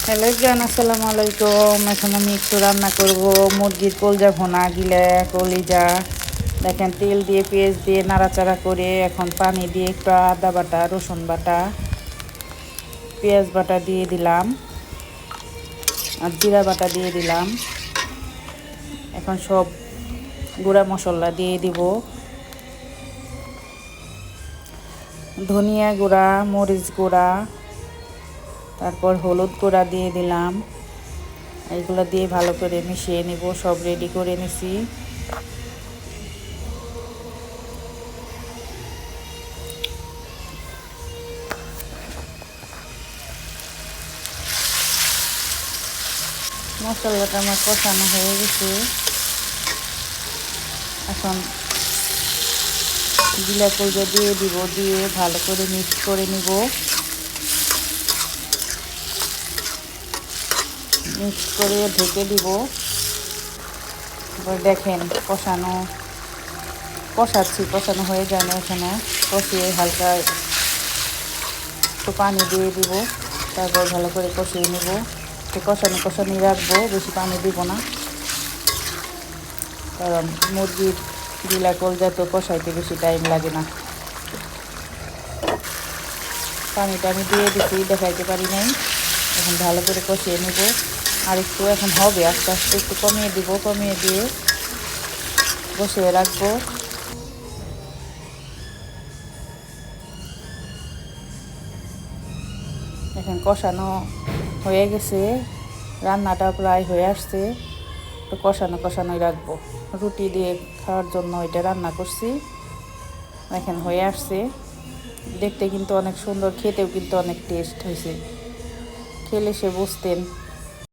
Hello জান, আসসালামু আলাইকুম। এখন আমি একটু রান্না করব মুরগির কলজা ভুনা, গিলা কলিজা। দেখেন, তেল দিয়ে পেঁয়াজ দিয়ে নাড়াচাড়া করে এখন পানি দিয়ে একটু আদা বাটা, রসুন বাটা, পেঁয়াজ বাটা দিয়ে দিলাম আর জিরা বাটা দিয়ে দিলাম। এখন সব গুঁড়া মশলা দিয়ে দিব। ধনিয়া গুঁড়া, মরিচ গুঁড়া, তারপর হলুদ গুঁড়া দিয়ে দিলাম। এগুলো দিয়ে ভালো করে মিশিয়ে নিব। সব রেডি করে নিছি। মশলাটা আমার কষানো হয়ে গেছে। এখন জিলা কলজা দিয়ে দিব, দিয়ে ভালো করে মিক্স করে নিব। মিক্স করে ঢেকে দিব। এবার দেখেন কষানো হয়ে যায় না। এখানে কষিয়ে হালকা একটু পানি দিয়ে দিব। তারপর ভালো করে কষিয়ে নেব। তো কষানি রাখবো, বেশি পানি দিব না, কারণ মুরগির গিলা কলজা তো কষাইতে বেশি টাইম লাগে না। পানিটা আমি দিয়ে দিচ্ছি, দেখাইতে পারি নাই। এখন ভালো করে কষিয়ে নেব। আর একটু এখন হবে, আস্তে আস্তে একটু কমিয়ে দিব। কমিয়ে দিয়ে বসিয়ে রাখবো। এখন কষানো হয়ে গেছে, রান্নাটা প্রায় হয়ে আসছে। তো কষানোই রাখবো। রুটি দিয়ে খাওয়ার জন্য এটা রান্না করছি। এখন হয়ে আসছে। দেখতে কিন্তু অনেক সুন্দর, খেতেও কিন্তু অনেক টেস্ট হয়েছে। খেলে সে বুঝতেন।